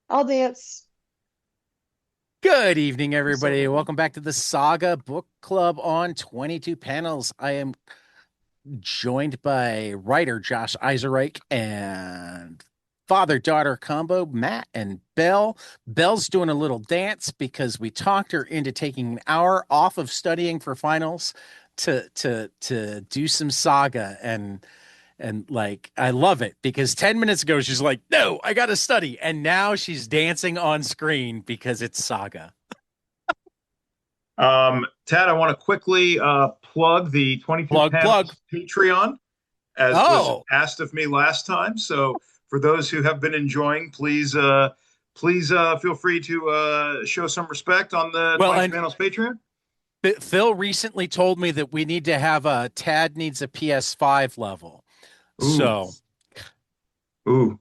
I'll dance. Good evening, everybody. So, Welcome back to the Saga Book Club on 22 panels. I am joined by writer Josh Eiserike and father-daughter combo Matt and Belle. Belle's doing a little dance because we talked her into taking an hour off of studying for finals to do some Saga and like I love it because 10 minutes ago she's like, "No, I got to study." And now she's dancing on screen because it's Saga. Tad, I want to quickly plug the 22 Plug, plug. panels Patreon, as was Oh, asked of me last time. So, for those who have been enjoying, please feel free to show some respect on the well, 22 and panels Patreon. Phil recently told me that we need to have a Tad needs a PS5 level. Ooh, So, ooh.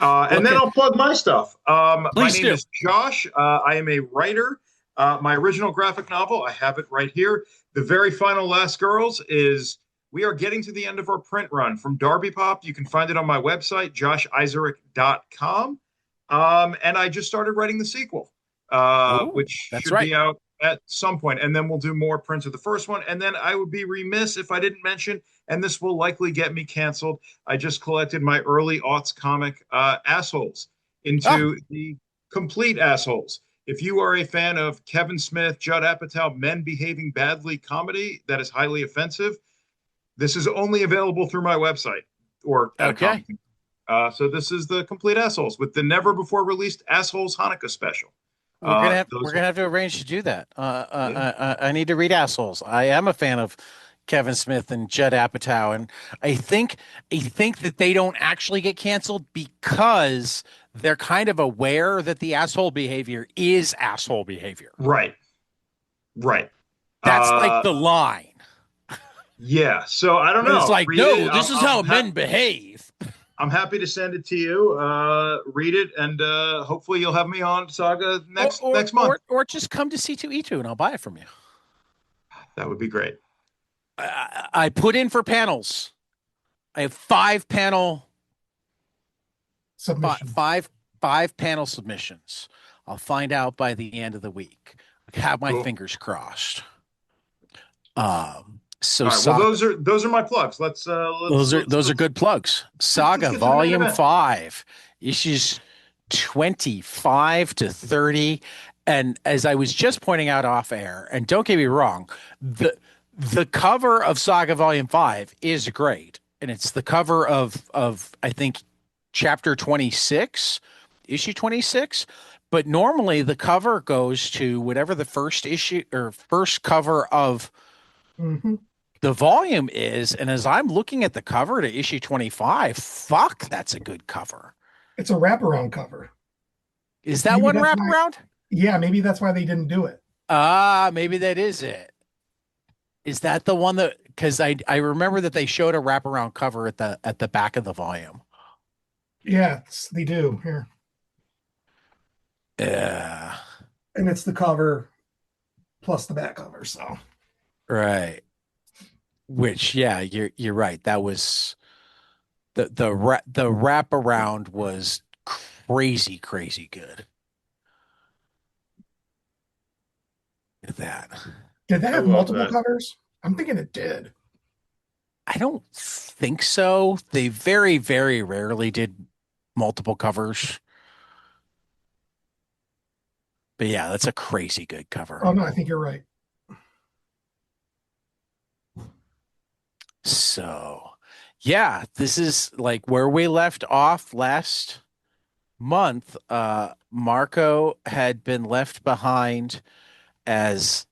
And then looking, I'll plug my stuff. My please name do. is Josh. I am a writer. My original graphic novel, I have it right here. The very final Last Girls is we are getting to the end of our print run from Darby Pop. You can find it on my website, josheiserike.com. And I just started writing the sequel, Oh, which that's should right. be out at some point. And then we'll do more prints of the first one. And then I would be remiss if I didn't mention, and this will likely get me canceled. I just collected my early aughts comic, Assholes, Oh, into the complete Assholes. If you are a fan of Kevin Smith, Judd Apatow, men behaving badly comedy that is highly offensive, this is only available through my website or at a okay. comic. So this is the complete Assholes with the never before released Assholes Hanukkah special. We're Those, gonna have to arrange to do that. yeah. I need to read Assholes. I am a fan of Kevin Smith and Judd Apatow, and I think that they don't actually get canceled because they're kind of aware that the asshole behavior is asshole behavior. Right, right. That's like Uh, the line. yeah. So I don't But it's know. like, Read it. no, this is how men behave. I'm happy to send it to you. Read it, and hopefully you'll have me on Saga next month. Or just come to C2E2 and I'll buy it from you. That would be great. I put in for panels. I have Submissions. five panel submissions. I'll find out by the end of the week. I have my Cool. fingers crossed. All So right. Well, Saga, those are my plugs. those are good plugs. Let's Saga get to the main Volume event. 5, issues 25 to 30. And as I was just pointing out off air, and don't get me wrong, the cover of Saga Volume 5 is great. And it's the cover of I think chapter 26, issue 26. But normally the cover goes to whatever the first issue or first cover of Hmm. the volume is. And as I'm looking at the cover to issue 25, fuck, that's a good cover. It's a wraparound cover. Is that Maybe one that's why. wraparound? Yeah, maybe that's why they didn't do it. Ah, maybe that is it. Is that the one that because I remember that they showed a wraparound cover at the back of the volume. Yeah, they do here, Yeah, and it's the cover plus the back cover. So right. Which yeah, you're right. That was the wraparound was crazy good at that. did that I have love multiple that. covers? I'm thinking it did. I don't think so. They very rarely did multiple covers. But yeah, that's a crazy good cover. Oh no, I think you're right. So, yeah, this is like where we left off last month. Marco had been left behind as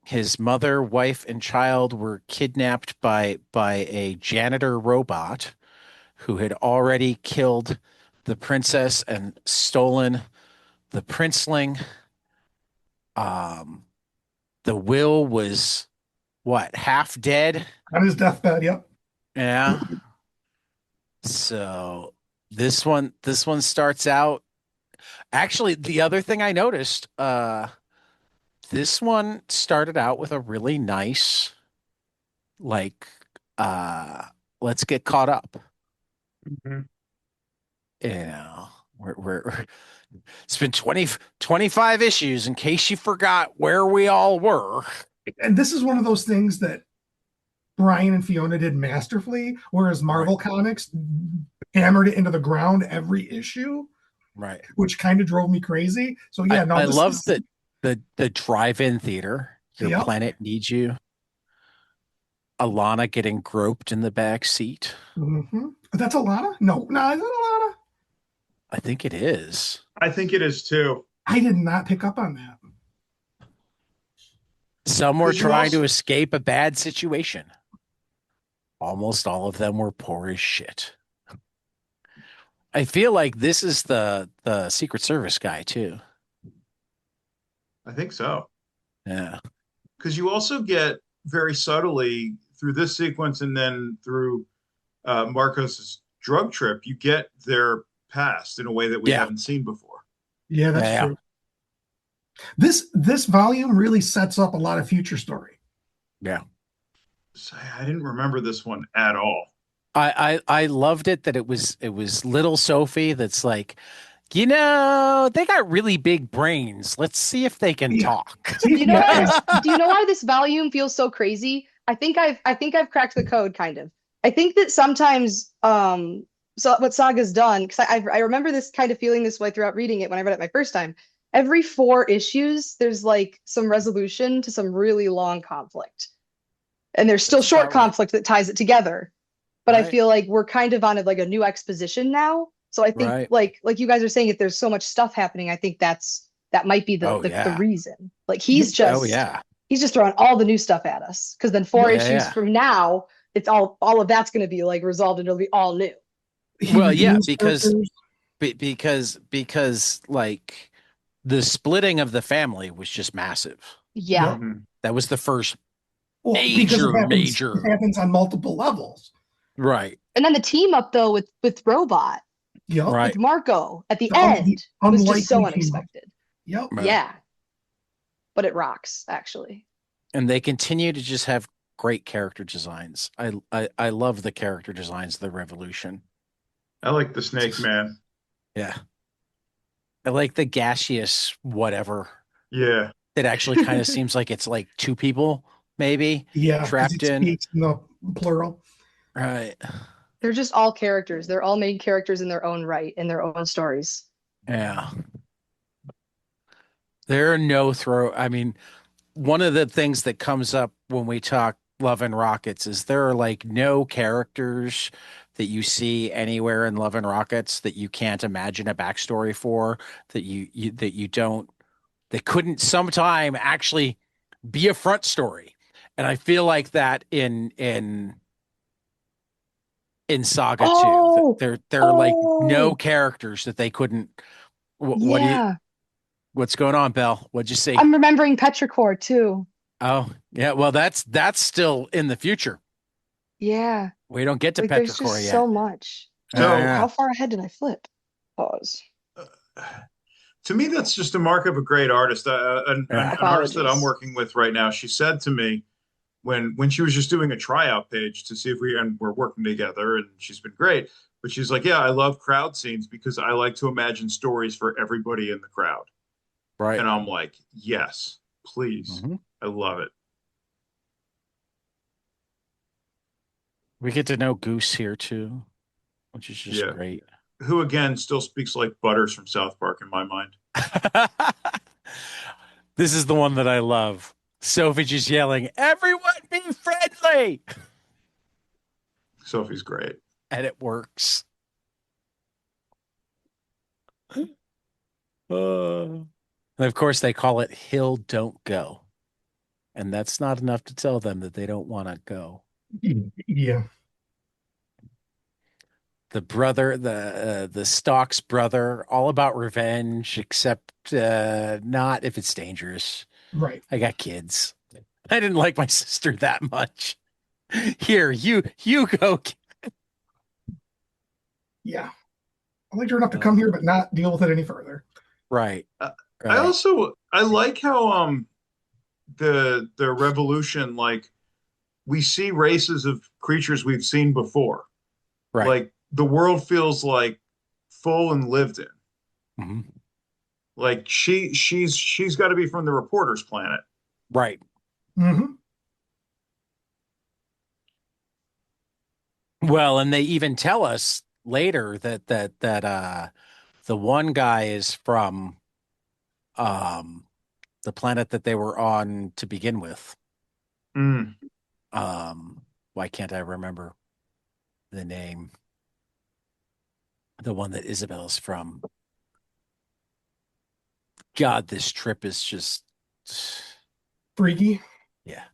his mother, wife, and child were kidnapped by a janitor robot who had already killed the princess and stolen the princeling. Um, the will was what, half dead? On his deathbed. Yep. Yeah. So this one starts out. Actually, the other thing I noticed, this one started out with a really nice, like, uh, let's get caught up. Mhm. You know. We're it's been 25 issues in case you forgot where we all were. And this is one of those things that Brian and Fiona did masterfully, whereas Marvel Comics hammered it into the ground every issue, Right. which kind of drove me crazy. So yeah, I love that the drive-in theater. Your planet needs you. Alana getting groped in the back seat. Mm-hmm. That's Alana? No, is that Alana? I think it is. I think it is too. I did not pick up on that. Some were trying to escape a bad situation. Almost all of them were poor as shit. I feel like this is the Secret Service guy too. I think so. Yeah. Because you also get very subtly through this sequence and then through Marcos's drug trip, you get their past in a way that we haven't seen before. Yeah, that's true. This volume really sets up a lot of future story. Yeah. I didn't remember this one at all. I loved it that it was little Sophie that's like, they got really big brains. Let's see if they can talk. Do you know why this volume feels so crazy? I think I've cracked the code kind of. I think that sometimes so what Saga's done, because I remember this kind of feeling this way throughout reading it when I read it my first time. Every 4 issues, there's like some resolution to some really long conflict. And there's still short conflict that ties it together. But I feel like we're kind of on a new exposition now. So I think like you guys are saying, if there's so much stuff happening, I think that might be the reason. Like he's just throwing all the new stuff at us. Because then 4 issues from now, it's all of that's going to be like resolved and it'll be all new. Well, yeah, because like the splitting of the family was just massive. Yeah. That was the first major. It happens on multiple levels. Right. And then the team up though with Robot. Yep. With Marco at the end was just so unexpected. Yep. Yeah. But it rocks, actually. And they continue to just have great character designs. I love the character designs of the Revolution. I like the Snake Man. Yeah. I like the gaseous whatever. Yeah. It actually kind of seems like it's like 2 people, maybe. Yeah. Trapped in the plural. Right. They're just all characters. They're all main characters in their own right, in their own stories. Yeah. There are no I mean, one of the things that comes up when we talk Love and Rockets is there are like no characters that you see anywhere in Love and Rockets that you can't imagine a backstory for, that they couldn't sometime actually be a front story. And I feel like that in Saga too. There are like no characters that they couldn't. What's going on, Belle? What'd you see? I'm remembering Petrichor too. Oh yeah, well that's still in the future. Yeah, we don't get to Petrichor there's just yet. So much. So how far ahead did I flip? Pause. To me, that's just a mark of a great artist. An artist that I'm working with right now. She said to me when she was just doing a tryout page to see if we're working together, and she's been great. But she's like, yeah, I love crowd scenes because I like to imagine stories for everybody in the crowd. Right. And I'm like, yes, please. Mm-hmm. I love it. We get to know Goose here too, which is just great. Who again still speaks like Butters from South Park in my mind. This is the one that I love. Sophie just yelling, "Everyone be friendly!" Sophie's great. And it works. And of course, they call it Hill Don't Go. And that's not enough to tell them that they don't want to go. Yeah. The brother, the Stalk's brother, all about revenge, except not if it's dangerous. Right. I got kids. I didn't like my sister that much. Here, you go. Yeah. I liked her enough to come here, but not deal with it any further. Right. I like how the revolution, like we see races of creatures we've seen before. Right. Like the world feels like full and lived in. Mhm. Like she's got to be from the reporter's planet. Right. Hmm. Well, and they even tell us later that the one guy is from um the planet that they were on to begin with. Mm. Why can't I remember the name? The one that Isabel's from. God, this trip is just Freaky. yeah.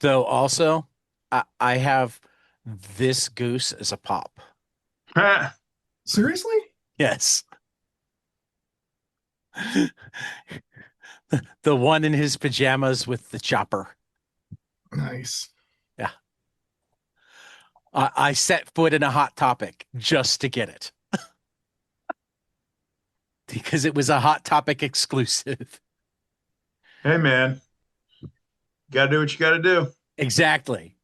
Though also, I have this goose as a pop. Seriously? Yes. The one in his pajamas with the chopper. Nice. Yeah. I set foot in a Hot Topic just to get it because it was a Hot Topic exclusive. Hey man, got to do what you got to do. Exactly.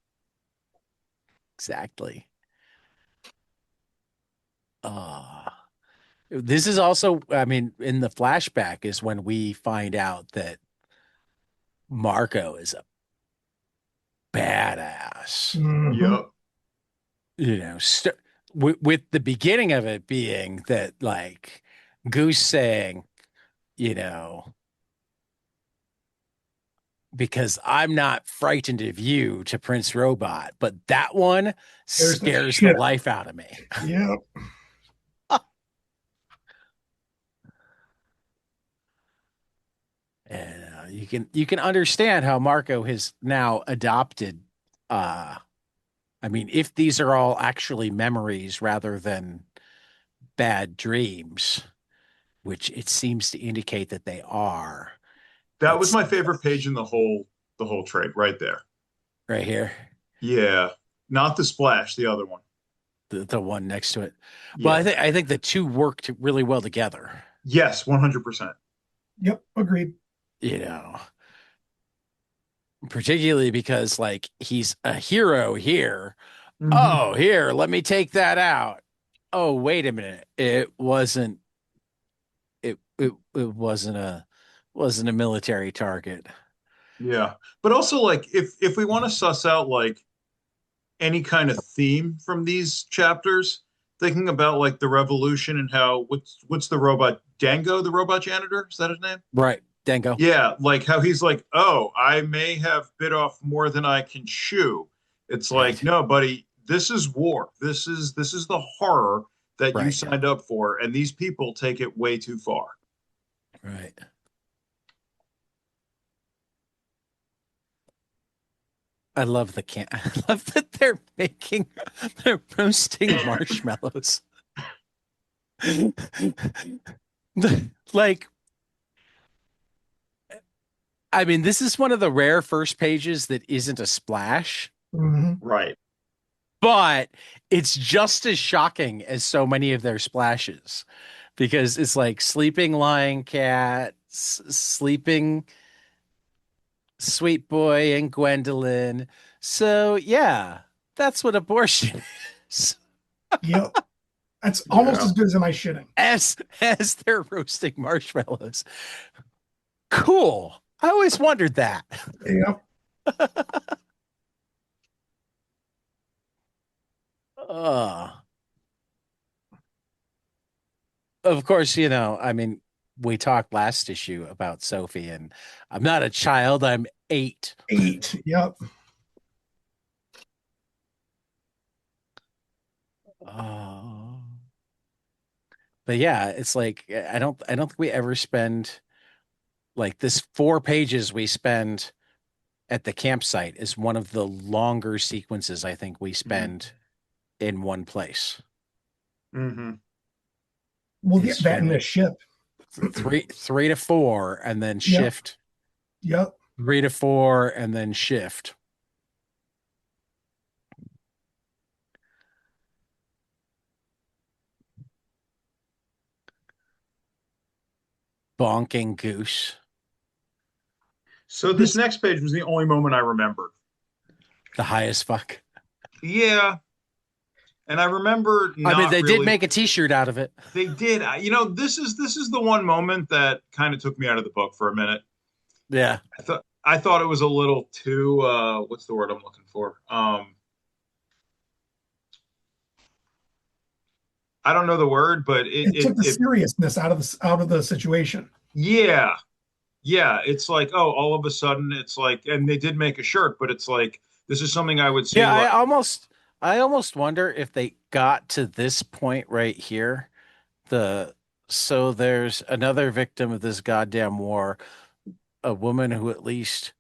Exactly. Uh, this is also, I mean, in the flashback is when we find out that Marco is a badass. Hmm. Yep. You know, with the beginning of it being that like Goose saying, you know, because I'm not frightened of you to Prince Robot, but that one There's the scares the shit. life out of me. Yep. And you can understand how Marco has now adopted I mean, if these are all actually memories rather than bad dreams, which it seems to indicate that they are. That was It's my favorite page in the whole trade right there. right here, Yeah. Not the splash, the other one. the one next to it. Well, I Yeah. think I think the two worked really well together. Yes, 100%. Yep. Agreed. You know, particularly because like he's a hero here. Hmm. Oh, here, let me take that out. Oh, wait a minute. It wasn't a military target. Yeah. But also like if we want to suss out like any kind of theme from these chapters, thinking about like the revolution and how what's the robot Dango, the robot janitor? Is that his name? Right, Dango. Yeah, like how he's like, oh, I may have bit off more than I can chew. It's like, Right, no, buddy, this is war. This is the horror that you right, signed up for, and these people take it way too far. right. I love the can. I love that they're roasting marshmallows. Like, I mean, this is one of the rare first pages that isn't a splash, Hmm. Right. but it's just as shocking as so many of their splashes because it's like sleeping lion cat, sleeping sweet boy and Gwendolyn. So, yeah, that's what abortion is. Yep. That's almost Yeah. as good as am I shitting. As they're roasting marshmallows. Cool. I always wondered that. Yep. Uh, of course, I mean, we talked last issue about Sophie, and I'm not a child, I'm 8. 8. Yep. Oh. But yeah, it's like I don't think we ever spend like this 4 pages we spend at the campsite is one of the longer sequences I think we spend in one place. Hmm. We'll get Is that in from the ship. three to four and then Yep. shift. Yep. 3 to 4 and then shift. Bonking goose. So this This next page was the only moment I remembered. The highest fuck. Yeah. And I remember I mean, they did really, make a T-shirt out of it. they did. This is the one moment that kind of took me out of the book for a minute. Yeah. I thought it was a little too what's the word I'm looking for? I don't know the word, but It took the seriousness out of the situation. yeah. Yeah, it's like, oh, all of a sudden it's like, and they did make a shirt, but it's like this is something I would see Yeah, like, I almost wonder if they got to this point right here. So there's another victim of this goddamn war, a woman who at least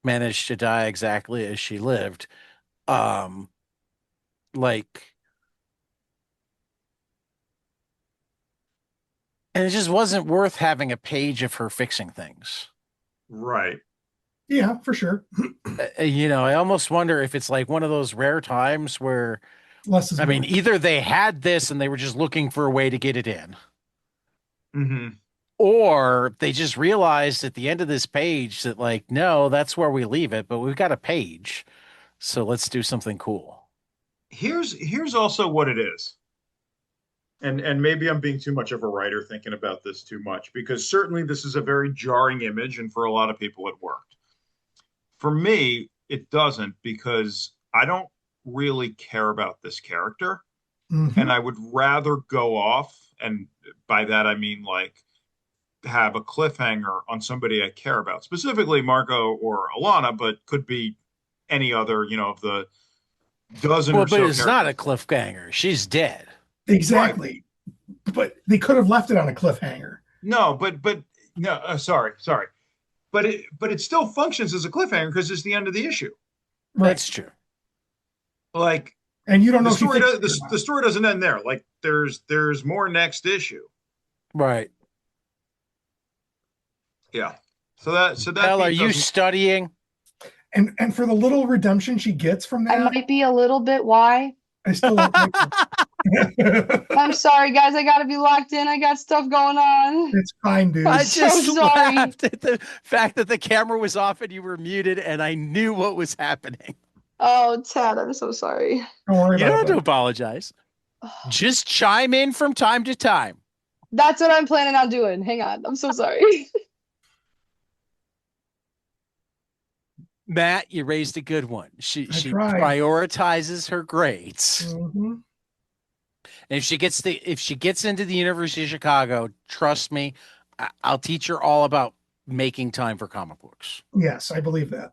managed to die exactly as she lived. Um, like, and it just wasn't worth having a page of her fixing things. right. Yeah, for sure. I almost wonder if it's like one of those rare times where, Less is I mean, more. either they had this and they were just looking for a way to get it in, Hmm. or they just realized at the end of this page that, like, no, that's where we leave it, but we've got a page, so let's do something cool. Here's also what it is. And maybe I'm being too much of a writer thinking about this too much because certainly this is a very jarring image, and for a lot of people it worked. For me, it doesn't because I don't really care about this character, and Hmm. I would rather go off, and by that I mean like have a cliffhanger on somebody I care about, specifically Marco or Alana, but could be any other, of the dozen Well, or but so it's not a characters. cliffhanger. She's dead. Right. Exactly. But they could have left it on a cliffhanger. No, but no, sorry. But it still functions as a cliffhanger because it's the end of the issue. Right. That's true. Like And you don't know the if she story fixed does it or the not. story doesn't end there. Like there's more next issue. Right. Yeah. So that Belle, are beat you doesn't. studying? And for the little redemption she gets from I that, might be a little bit why. I still don't like it. I'm sorry, guys. I gotta be locked in. I got stuff going on. It's fine, dude. I So just sorry. laughed at the fact that the camera was off and you were muted, and I knew what was happening. Oh, Tad, I'm so sorry. Don't worry You about don't it, have to buddy. apologize. Just chime in from time to time. That's what I'm planning on doing. Hang on. I'm so sorry. Matt, you raised a good one. She I she tried. prioritizes her grades. Hmm. And if she gets into the University of Chicago, trust me, I'll teach her all about making time for comic books. Yes, I believe that.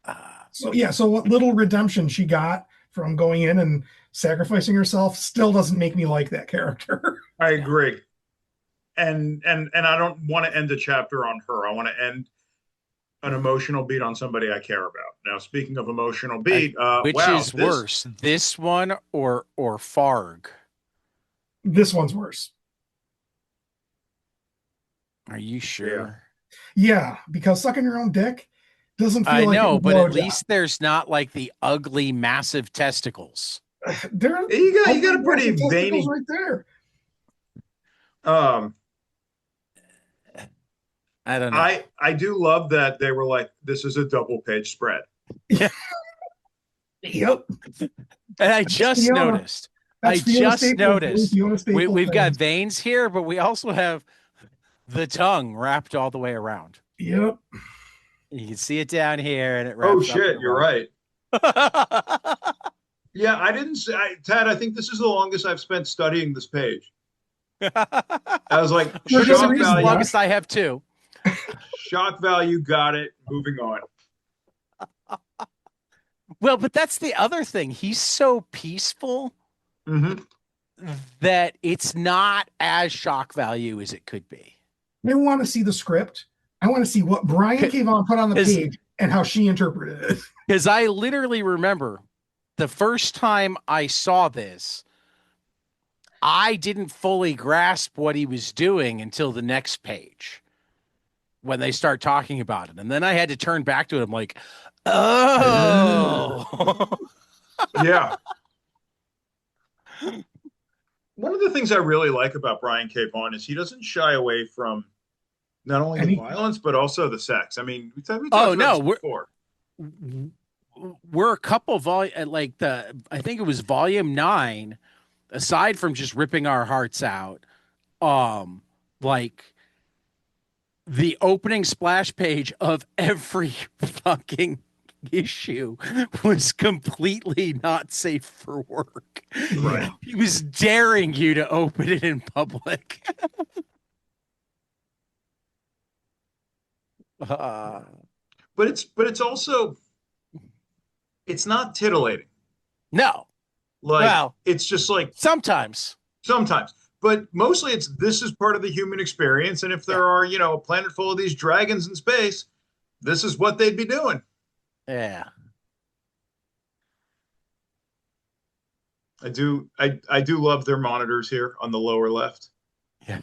Uh, So yeah, so what little redemption she got from going in and sacrificing herself still doesn't make me like that character. I yeah. agree. And I don't want to end the chapter on her. I want to end an emotional beat on somebody I care about. Now, speaking of emotional beat, Which wow, is this worse, this one or Farg? This one's worse. Are you sure? Yeah, because sucking your own dick doesn't feel I like know, a but at blowjob. least there's not like the ugly, massive testicles. There, you got a pretty testicles veiny. right there. Um, I don't know. I do love that they were like, this is a double page spread. Yep. And I just Fiona. noticed. That's I Fiona just Staples, noticed. Fiona Staples We've got things. veins here, but we also have the tongue wrapped all the way around. Yep. You can see it down here, and it Oh wraps up shit, and you're around. right. Yeah, I didn't say, Tad, I think this is the longest I've spent studying this page. I was like, For good shock This is the reason, value, longest I have too. shock value, got it. Moving on. Well, but that's the other thing. He's so peaceful Hmm. that it's not as shock value as it could be. I want to see the script. I want to see what Brian K. Vaughan put on the page and how she interpreted it. Because I literally remember the first time I saw this, I didn't fully grasp what he was doing until the next page when they start talking about it. And then I had to turn back to it. I'm like, oh. Yeah. One of the things I really like about Brian K. Vaughan is he doesn't shy away from not only the Any- violence, but also the sex. I mean, we talked Oh, about no, this before. we're a couple like I think it was volume 9, aside from just ripping our hearts out, like the opening splash page of every fucking issue was completely not safe for work. Yeah. He was daring you to open it in public. uh, But it's also it's not titillating. no. Like Well, it's just like sometimes. sometimes. But mostly it's this is part of the human experience. And if there are, a planet full of these dragons in space, this is what they'd be doing. Yeah. I do love their monitors here on the lower left. Yeah.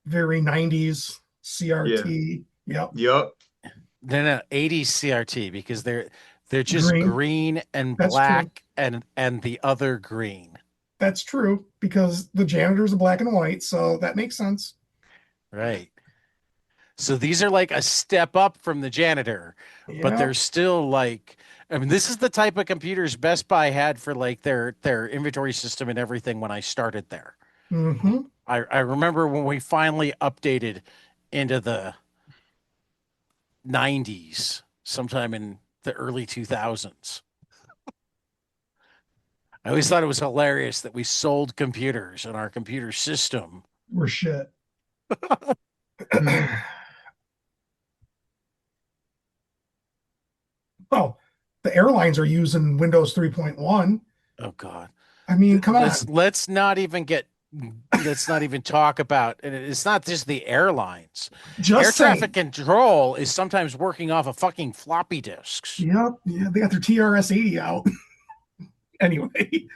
Very 90s CRT. Yep. Yep. No, 80s CRT, because they're just green and That's black and the other green. That's true, because the janitors are black and white, so that makes sense. Right. So these are like a step up from the janitor, but Yeah. they're still like, I mean, this is the type of computers Best Buy had for like their inventory system and everything when I started there. Mm-hmm. I remember when we finally updated into the 90s, sometime in the early 2000s. I always thought it was hilarious that we sold computers and our computer system. We're shit. Well, the airlines are using Windows 3.1. Oh God. I mean, come on. Let's not even talk about, and it's not just the airlines. Just Air traffic control is sometimes working off of fucking floppy disks. Yep. Yeah, they got their TRS-80 out. Anyway.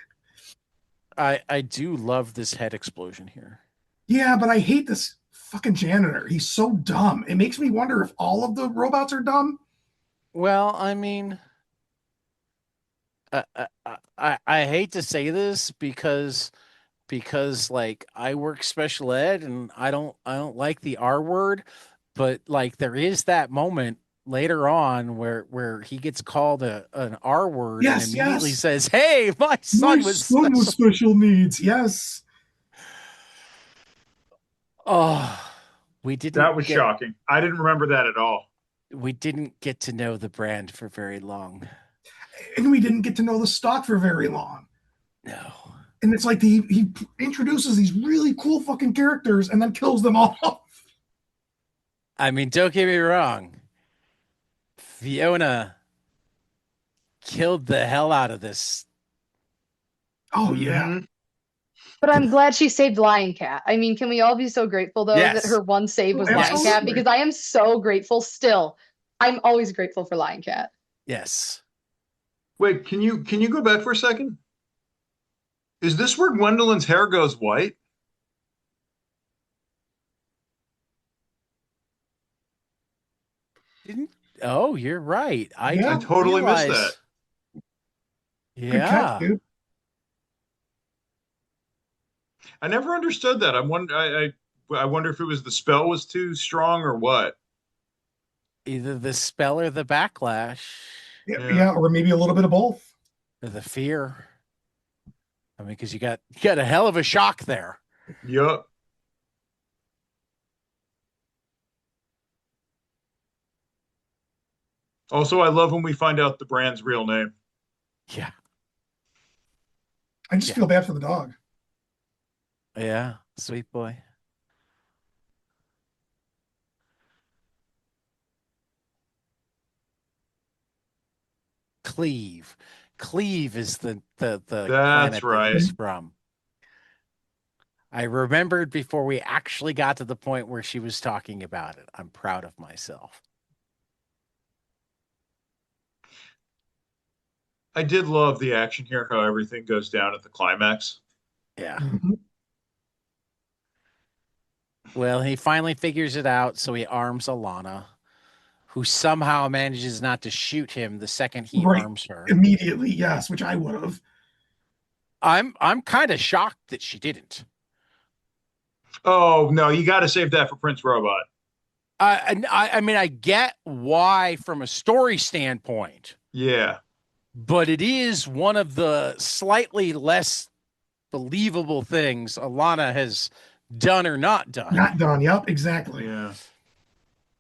I do love this head explosion here. Yeah, but I hate this fucking janitor. He's so dumb. It makes me wonder if all of the robots are dumb. Well, I mean, I hate to say this because like I work special ed and I don't like the R word, but like there is that moment later on where he gets called an R word and immediately says, "Hey, my son was special needs." Yes. Oh, we didn't. That was shocking. I didn't remember that at all. We didn't get to know the brand for very long. And we didn't get to know the stock for very long. No. And it's like he introduces these really cool fucking characters and then kills them all off. I mean, don't get me wrong. Fiona killed the hell out of this. Oh, yeah. But I'm glad she saved Lion Cat. I mean, can we all be so grateful, though, that her one save was Lion Cat? Because I am so grateful still. I'm always grateful for Lion Cat. Yes. Wait, can you go back for a second? Is this where Gwendolyn's hair goes white? Oh, you're right. I totally missed that. Yeah. Good catch, dude. I never understood that. I wonder if it was the spell was too strong or what. Either the spell or the backlash. Yeah, or maybe a little bit of both. Or the fear. I mean, because you got a hell of a shock there. Yup. Also, I love when we find out the brand's real name. Yeah. I just feel bad for the dog. Yeah, sweet boy. Cleve. Cleve is the That's right. That he's from. I remembered before we actually got to the point where she was talking about it. I'm proud of myself. I did love the action here, how everything goes down at the climax. Yeah. Mm-hmm. Well, he finally figures it out, so he arms Alana, who somehow manages not to shoot him the second he arms her. Immediately, yes, which I would have. I'm kind of shocked that she didn't. Oh, no, you got to save that for Prince Robot. I mean, I get why from a story standpoint, Yeah. but it is one of the slightly less believable things Alana has done or not done. Not done. Yep, exactly. Yeah.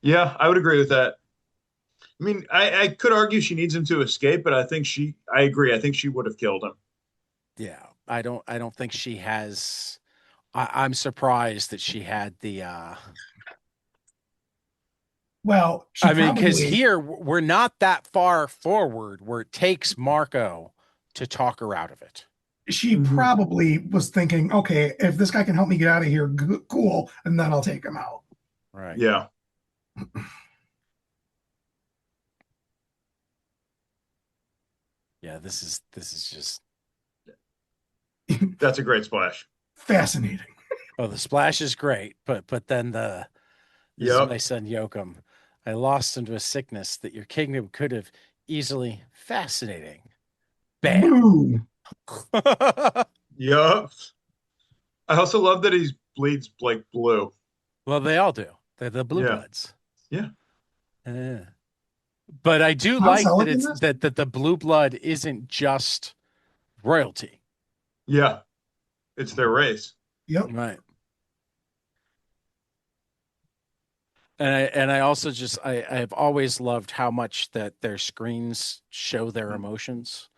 Yeah, I would agree with that. I mean, I could argue she needs him to escape, but I agree. I think she would have killed him. Yeah, I don't think she has. I'm surprised that she had the. Well, she I mean, because probably here we're not that far forward where it takes Marco to talk her out of it. she Mhm. probably was thinking, okay, if this guy can help me get out of here, cool, and then I'll take him out. Right. Yeah. Yeah. This is just. That's a great splash. Fascinating. Oh, the splash is great, but then this is my Yep. son Yoakum. I lost him to a sickness that your kingdom could have easily fascinating. Bam. Boom. Yep. I also love that he bleeds like blue. Well, they all do. They're the blue Yeah. bloods. Yeah. Uh, but I do Han like that Solo in it's this? that the blue blood isn't just royalty. Yeah. It's their race. Yep. Right. And I also just I've always loved how much that their screens show their emotions.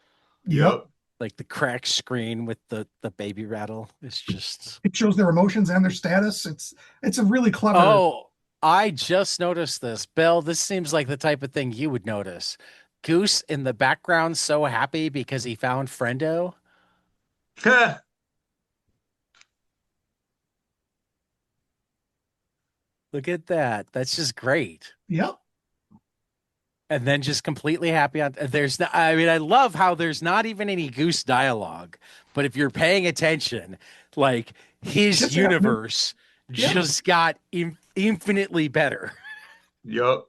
Yep. Yep. Like the cracked screen with the baby rattle. It's just It shows their emotions and their status. It's a really clever. oh, I just noticed this. Belle, this seems like the type of thing you would notice. Goose in the background so happy because he found Friendo. Look at that. That's just great. Yep. And then just completely happy on there's no, I mean, I love how there's not even any Goose dialogue, but if you're paying attention, like his Shit's happening. universe Yep. just got infinitely better. Yep.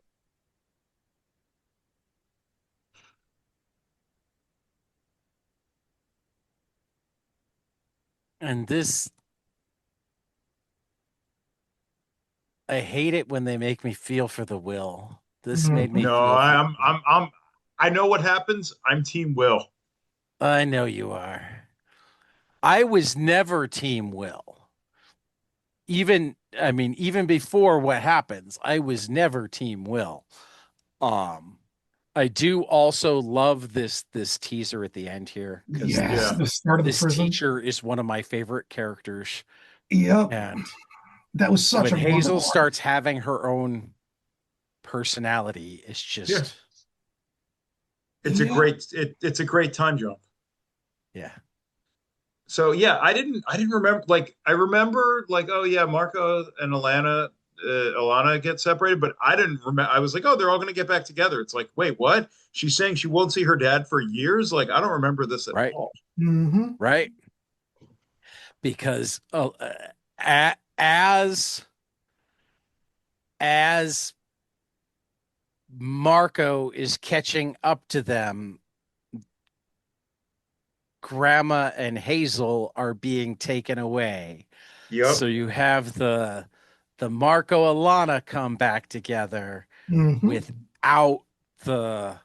And this I hate it when they make me feel for the will. This made me Mhm. No, feel for I know what happens. I'm Team Will. I know you are. I was never Team Will. Even I mean, even before what happens, I was never Team Will. Um, I do also love this teaser at the end here because Yes. Yeah. The start of the this prison. teacher is one of my favorite characters. Yep. And That was such when a Hazel wonderful. starts having her own personality, it's Yeah. just Yeah. It's a great time jump. yeah. So yeah, I didn't remember like I remember like oh yeah, Marco and Alana get separated, but I didn't remember. I was like, oh, they're all going to get back together. It's like, wait, what? She's saying she won't see her dad for years. Like, I don't remember this at Right. all. Mm-hmm. Right. Because as as Marco is catching up to them, Grandma and Hazel are being taken away. So Yep. you have the Marco Alana come back together Mm-hmm. without the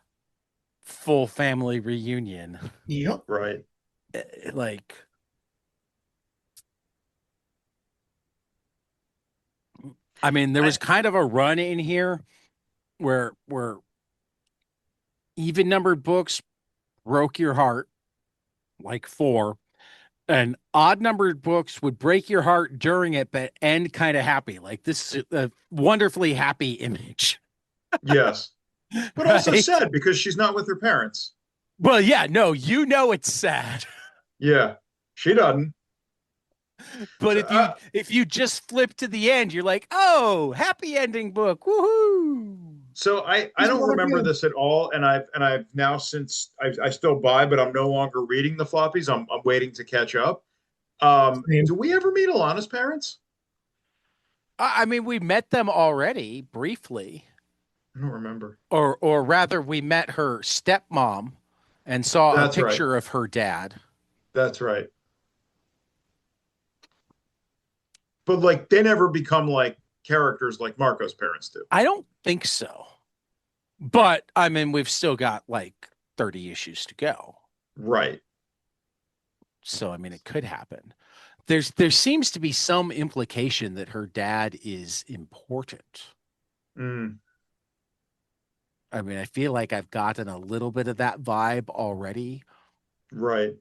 full family reunion. Yep. Right. Like I mean, there was kind of a run in here where even numbered books broke your heart, like 4, and odd numbered books would break your heart during it, but end kind of happy. Like this is a wonderfully happy image, Yes. But also right? sad because she's not with her parents. Well, yeah, no, you know it's sad, Yeah. She doesn't. but So if you just flip to the end, you're like, oh, happy ending book, woohoo! I Just don't wanna remember be this at all, and I've now since I still buy, but I'm no longer reading the floppies. I'm waiting to catch up. Same. Do we ever meet Alana's parents? I mean, we met them already briefly, I don't remember. or rather, we met her stepmom and saw a That's right. picture of her dad. That's right. But like they never become like characters like Marco's parents do. I don't think so. But I mean, we've still got like 30 issues to go. Right. So I mean, it could happen. There seems to be some implication that her dad is important. Mm, I mean, I feel like I've gotten a little bit of that vibe already. right.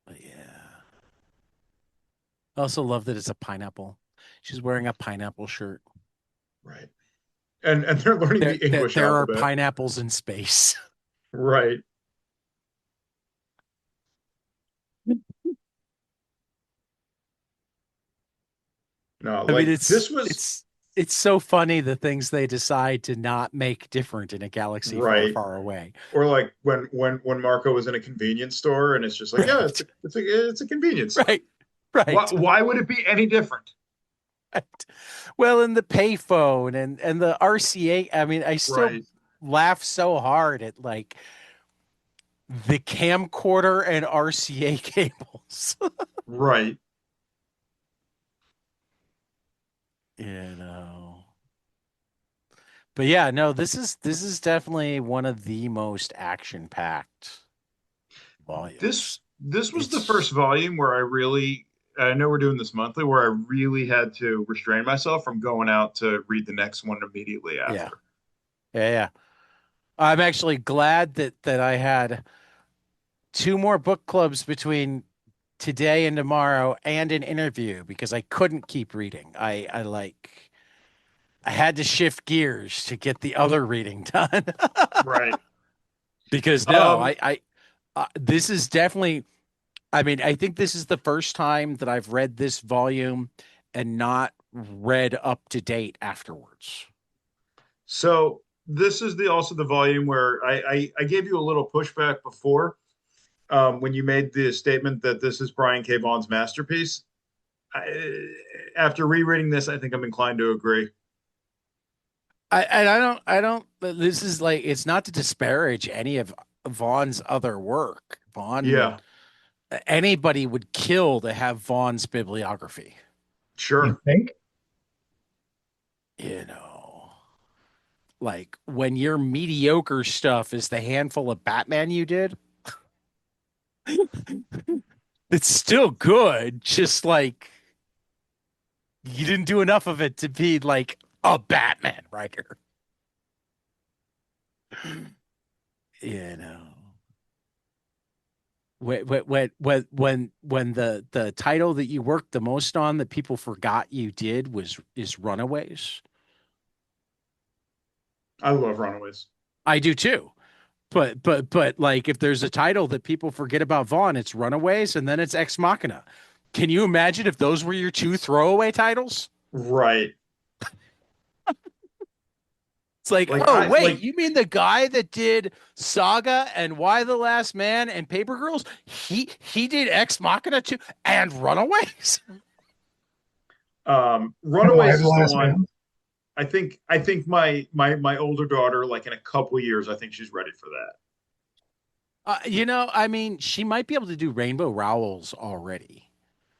But yeah. I also love that it's a pineapple. She's wearing a pineapple shirt. Right. And they're learning the English there are alphabet. pineapples in space. Right. No, I like mean, this was it's so funny the things they decide to not make different in a galaxy far, right. far away. Or like when Marco was in a convenience store and it's just like, yeah, it's a convenience store. Right. Right. Why would it be any different? Right. Well, in the payphone and the RCA, I mean, I still Right. laugh so hard at like the camcorder and RCA cables. Right. You know. But yeah, no, this is definitely one of the most action-packed volumes. This was the first volume where I know we're doing this monthly, where I really had to restrain myself from going out to read the next one immediately after. Yeah. Yeah. I'm actually glad that I had 2 more book clubs between today and tomorrow and an interview because I couldn't keep reading. I had to shift gears to get the other reading done. Right. Because no, I this is definitely, I mean, I think this is the first time that I've read this volume and not read up to date afterwards. So this is also the volume where I gave you a little pushback before when you made the statement that this is Brian K. Vaughan's masterpiece. After rereading this, I think I'm inclined to agree. I don't, this is like, it's not to disparage any of Vaughan's other work. Yeah, Anybody would kill to have Vaughan's bibliography. sure. You think? You know, like when your mediocre stuff is the handful of Batman you did, it's still good. Just like you didn't do enough of it to be like a Batman writer. You know, when the title that you worked the most on that people forgot you did is Runaways. I love Runaways. I do too. But like if there's a title that people forget about Vaughan, it's Runaways and then it's Ex Machina. Can you imagine if those were your 2 throwaway titles? Right. It's like, oh wait, you mean the guy that did Saga and Why the Last Man and Paper Girls? He did Ex Machina too and Runaways. Runaways is the one. Man. I think my older daughter, like in a couple of years, I think she's ready for that. You know, I mean, she might be able to do Rainbow Rowells already.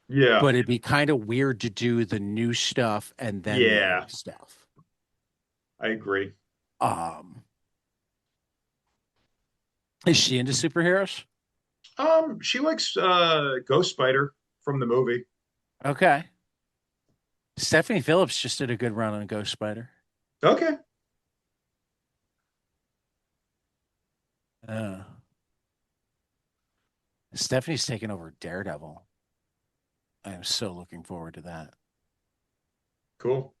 Yeah. But it'd be kind of weird to do the new stuff and then the old stuff. I agree. Is she into superheroes? She likes Ghost Spider from the movie. Okay. Stephanie Phillips just did a good run on Ghost Spider. Okay. Stephanie's taking over Daredevil. I am so looking forward to that. Cool.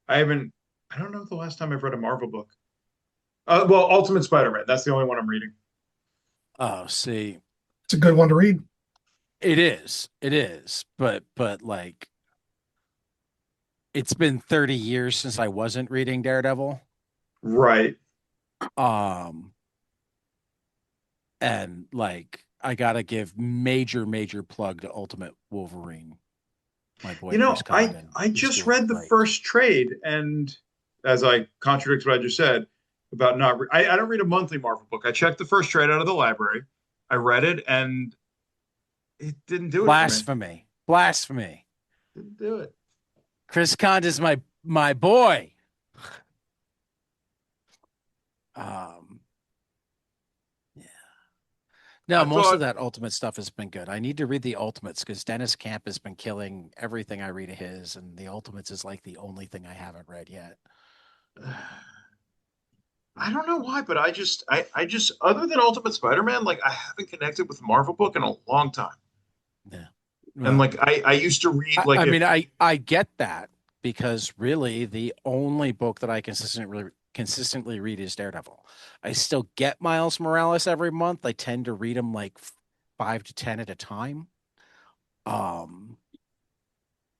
I don't know the last time I've read a Marvel book. Well, Ultimate Spider-Man. That's the only one I'm reading. Oh, see. It's a good one to read. It is. It is. But like it's been 30 years since I wasn't reading Daredevil. Right. And like I gotta give major plug to Ultimate Wolverine. My boy, Chris Condon, I just read the first trade, and as I contradict what I just said about I don't read a monthly Marvel book. I checked the first trade out of the library. I read it, and it didn't do it for me. Blasphemy. Blasphemy. Didn't do it. Chris Condit is my boy. Um, yeah. No, I most thought- of that Ultimate stuff has been good. I need to read the Ultimates because Dennis Camp has been killing everything I read of his, and the Ultimates is like the only thing I haven't read yet. I don't know why, but I just other than Ultimate Spider-Man, like I haven't connected with a Marvel book in a long time. Yeah. And like I used to read like I get that because really the only book that I consistently read is Daredevil. I still get Miles Morales every month. I tend to read them like 5 to 10 at a time.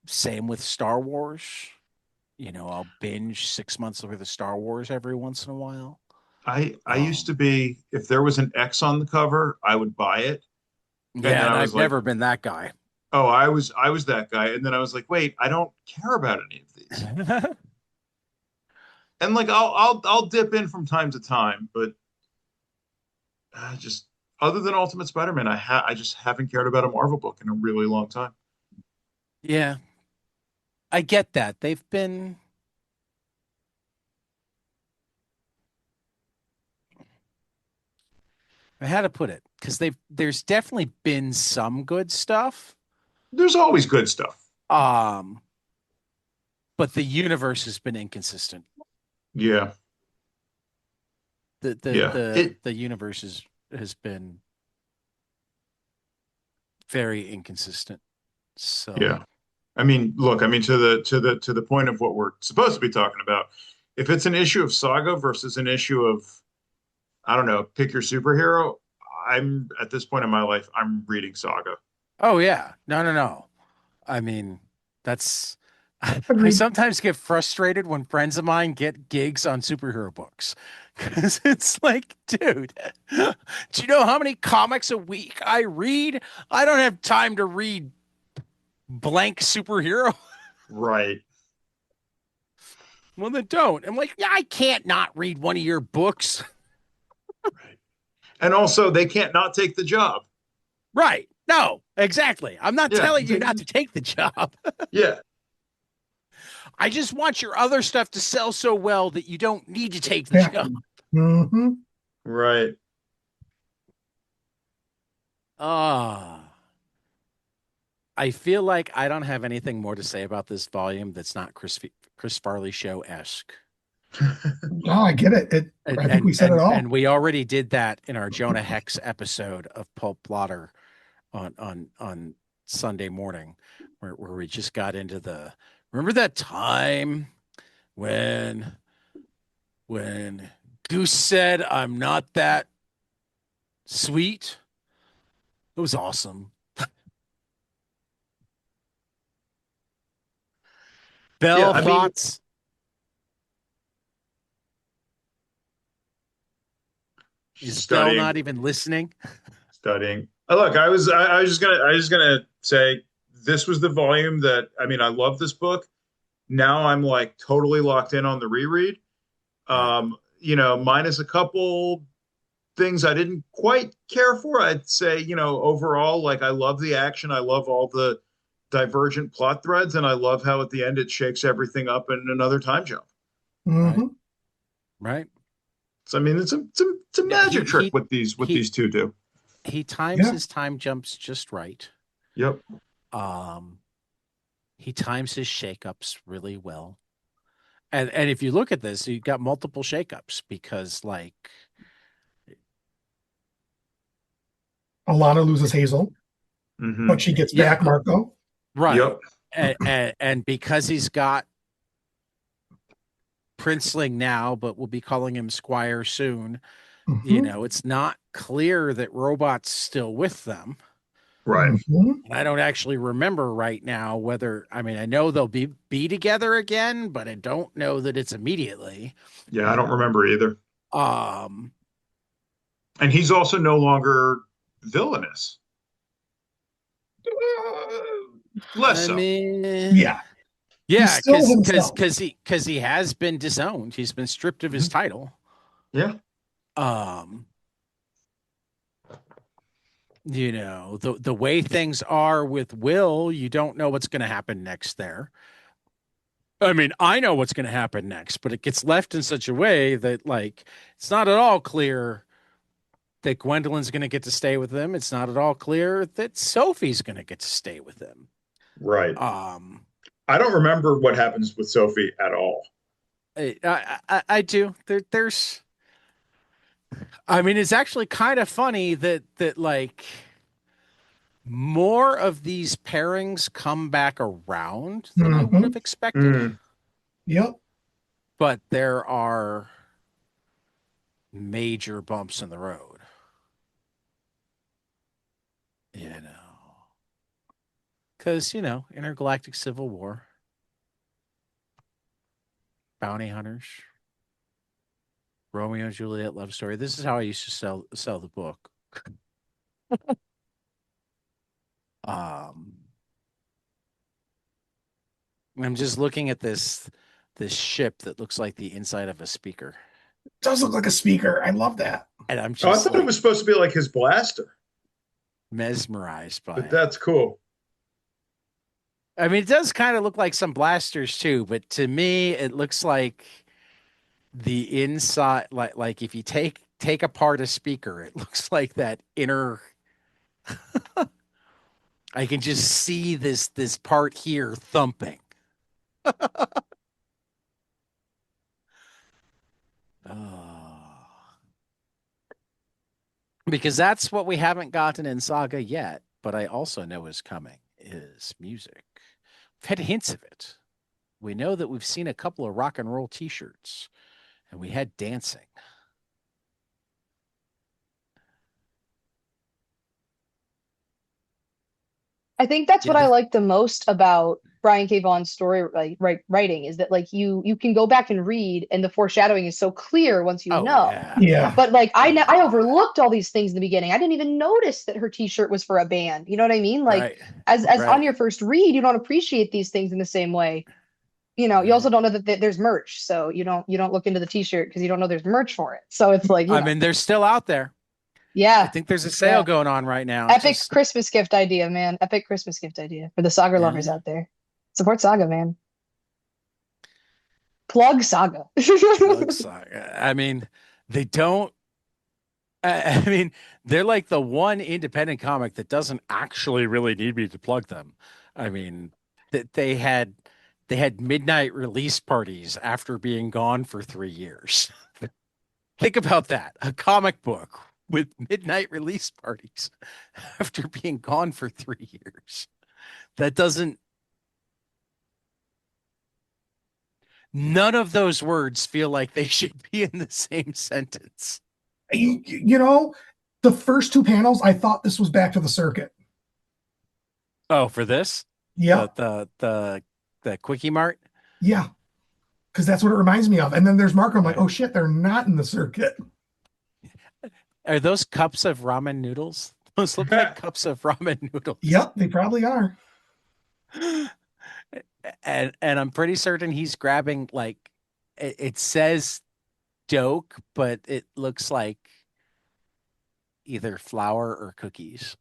Same with Star Wars. I'll binge 6 months worth of Star Wars every once in a while. I used to be, if there was an X on the cover, I would buy it. Yeah, and I've never been that guy. Oh, I was that guy, and then I was like, wait, I don't care about any of these. And like I'll dip in from time to time, but just other than Ultimate Spider-Man, I just haven't cared about a Marvel book in a really long time. Yeah. I get that. They've been how to put it, because there's definitely been some good stuff. There's always good stuff. But the universe has been inconsistent. Yeah. The universe has been very inconsistent. So yeah. I mean, look, I mean to the point of what we're supposed to be talking about. If it's an issue of Saga versus an issue of, I don't know, pick your superhero, I'm at this point in my life, I'm reading Saga. Oh yeah. No. I mean, that's I Agreed. sometimes get frustrated when friends of mine get gigs on superhero books. Because it's like, dude, do you know how many comics a week I read? I don't have time to read blank superhero. Right. Well, then don't. I'm like, yeah, I can't not read one of your books. Right. And also, they can't not take the job. Right. No, exactly. I'm not Yeah. telling you not to take the job. Yeah. I just want your other stuff to sell so well that you don't need to take the Yeah. job. Mm-hmm. Right. I feel like I don't have anything more to say about this volume that's not Chris Farley show-esque. No, I get it. I think we said it all. And we already did that in our Jonah Hex episode of Pulp Blotter on Sunday morning, where we just got into remember that time when Goose said, "I'm not that sweet." It was awesome. Belle, thoughts? Is Belle not even listening? Studying. Look, I was just gonna say this was the volume that, I mean, I love this book. Now I'm like totally locked in on the reread. Minus a couple things I didn't quite care for. I'd say, overall, like I love the action. I love all the divergent plot threads, and I love how at the end it shakes everything up in another time jump. Mm-hmm. Right. So I mean, it's a magic trick what these two do. He times his time jumps just right. Yep. He times his shakeups really well. And if you look at this, you got multiple shakeups because like Alana loses Hazel, but she gets back Marco. Right. Yep. And because he's got Princeling now, but we'll be calling him Squire soon. Mm-hmm. It's not clear that Robot's still with them. Right. Mm-hmm. And I don't actually remember right now whether, I mean, I know they'll be together again, but I don't know that it's immediately. Yeah, I don't remember either. And he's also no longer villainous. Less so. Yeah. Yeah, because he has been disowned. He's been stripped of his title. Yeah. the way things are with Will, you don't know what's going to happen next there. I mean, I know what's going to happen next, but it gets left in such a way that like it's not at all clear that Gwendolyn's going to get to stay with them. It's not at all clear that Sophie's going to get to stay with them. Right. Um, I don't remember what happens with Sophie at all. I do. I mean, it's actually kind of funny that like more of these pairings come back around than I would Mhm. have expected. Mm, Yep. But there are major bumps in the road. Because, intergalactic civil war, bounty hunters, Romeo and Juliet love story. This is how I used to sell the book. Um, I'm just looking at this ship that looks like the inside of a speaker, Does look like a speaker. I love that. and I'm oh, I just thought it like was supposed to be like his blaster, mesmerized by but it. that's cool. I mean, it does kind of look like some blasters too, but to me, it looks like the inside, like if you take apart a speaker, it looks like that inner. I can just see this part here thumping. Oh. Because that's what we haven't gotten in Saga yet, but I also know is coming is music. We've had hints of it. We know that we've seen a couple of rock and roll t-shirts, and we had dancing. I think that's Yeah, what I like the most about Brian K. Vaughan's story writing is that like you can go back and read and the foreshadowing is so clear once you oh know. yeah. Yeah. But like Oh I yeah. overlooked all these things in the beginning. I didn't even notice that her t-shirt was for a band. You know what I mean? Like Right. as on Right. your first read, you don't appreciate these things in the same way. You also Right. don't know that there's merch, so you don't look into the t-shirt because you don't know there's merch for it. So it's like, I mean, they're still out there. I yeah, think there's a sale yeah. going on right now. Epic Just Christmas gift idea, man. Epic Christmas gift idea for the Saga lovers yeah. out there. Support Saga, man. Plug Saga. Plug Saga. I mean, they don't. I mean, they're like the one independent comic that doesn't actually really need me to plug them. I mean, that they had midnight release parties after being gone for 3 years. Think about that. A comic book with midnight release parties after being gone for 3 years. That doesn't, none of those words feel like they should be in the same sentence. You know, the first two panels, I thought this was Back to the Circuit. Oh, for this? The Yep. the the the Quickie Mart? Yeah. Because that's what it reminds me of. And then there's Marco. I'm like, Yeah. oh shit, they're not in the circuit. Are those cups of ramen noodles? Those look like cups of ramen noodles. Yep, they probably are. And I'm pretty certain he's grabbing like it says doke, but it looks like either flour or cookies.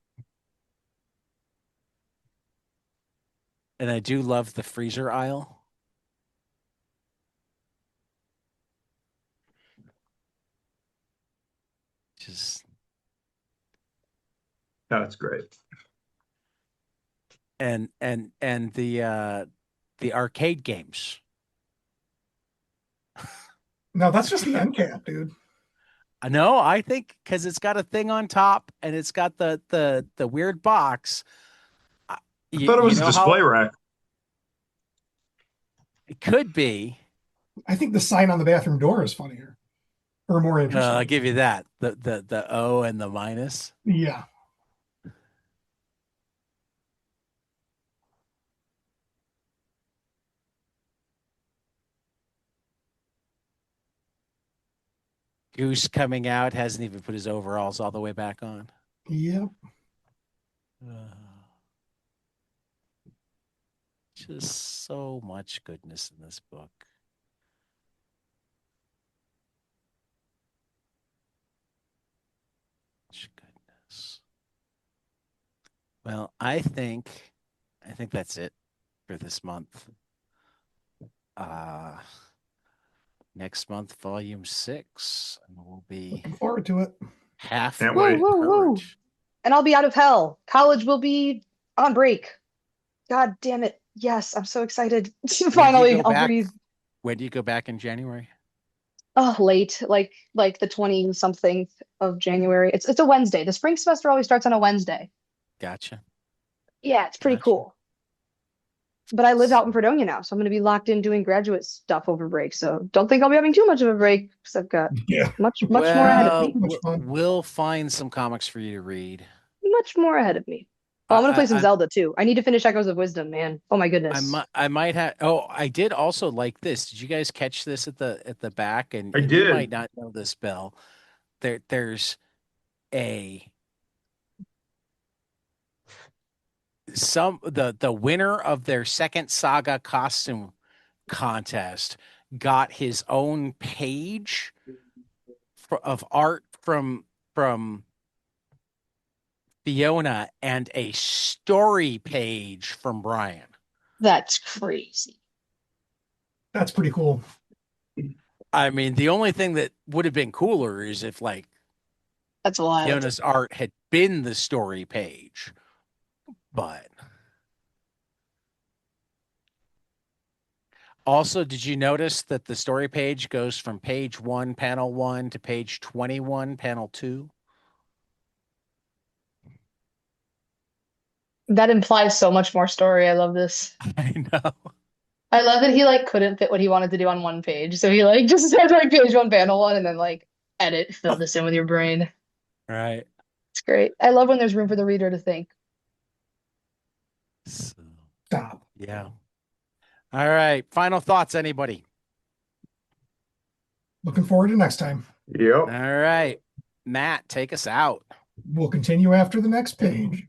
And I do love the freezer aisle. Just That's great. and the arcade games. No, that's just the end cap, dude. No, I think because it's got a thing on top and it's got the weird box. I thought it was a know how display rack. it could be. I think the sign on the bathroom door is funnier or more interesting. I'll give you that. The O and the minus. Yeah. Goose coming out hasn't even put his overalls all the way back on. Yep. Just so much goodness in this book. Much goodness. Well, I think that's it for this month. Next month, volume 6, and we'll be Looking forward to it. half Can't Woo, wait. woo, woo. And I'll be out of hell. College will be on break. God damn it. Yes, I'm so excited. Finally, I'll breathe. When do you go back in January? Oh, late, like the 20 something of January. It's a Wednesday. The spring semester always starts on a Wednesday. Gotcha. Yeah, it's pretty Gotcha. cool. But I live out in Fredonia now, so I'm going to be locked in doing graduate stuff over break. So don't think I'll be having too much of a break because I've got Yeah. much more ahead of me. Much fun. We'll find some comics for you to read. Much more ahead of me. Oh, I'm going to play some I- Zelda too. I need to finish Echoes of Wisdom, man. Oh my goodness. I might have. Oh, I did also like this. Did you guys catch this at the back? And I you did. might not know this, Belle. There's the winner of their second Saga costume contest got his own page of art from Fiona and a story page from Brian. That's crazy. That's pretty cool. I mean, the only thing that would have been cooler is if like That's wild. Fiona's art had been the story page. But also, did you notice that the story page goes from page 1, panel 1 to page 21, panel 2? That implies so much more story. I love this. I know. I love that he like couldn't fit what he wanted to do on one page. So he like just said like page 1, panel 1, and then like edit, fill this in with your brain. Right. It's great. I love when there's room for the reader to think. So, Stop. yeah. All right. Final thoughts, anybody? Looking forward to next time. Yep. All right. Matt, take us out. We'll continue after the next page.